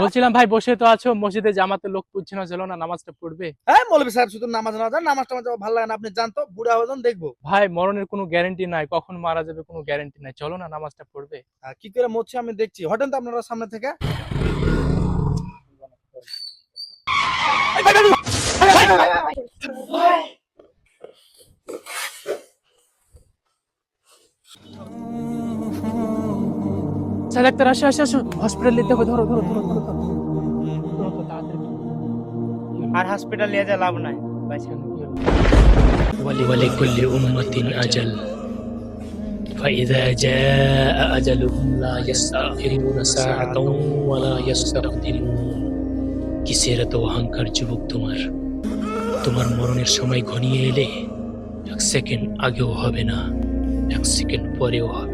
বলছিলাম ভাই, বসে তো আছো মসজিদে, জামাতে লোক পুজছে না, চলো না নামাজটা পড়বে। হ্যাঁ মৌলভী সাহেব, শুধু নামাজ না যান, নামাজটা আমার ভালো লাগে না, আপনি জানতো বুড়া হবেন দেখবো। ভাই মরণের কোনো গ্যারান্টি নাই, কখন মারা যাবে কোনো গ্যারান্টি নাই, চলো না নামাজটা পড়বে। কি করে মরছে আমি দেখছি, হটেন তো আপনারা সামনে থেকে। আচ্ছা ডাক্তার, আসো আসো আসো, হসপিটাল নিতে হবে, ধরো ধরো ধরো ধরো ধরো ধরো তো তাড়াতাড়ি। আর হসপিটাল নিয়ে যা লাভ নাই। ولكل أمة أجل فإذا جاء أجلهم لا يستأخرون ساعة ولا يستقدمون। কিসের এত অহংকার যুবক তোমার? তোমার মরণের সময় ঘনিয়ে এলে এক সেকেন্ড আগেও হবে না, এক সেকেন্ড পরেও হবে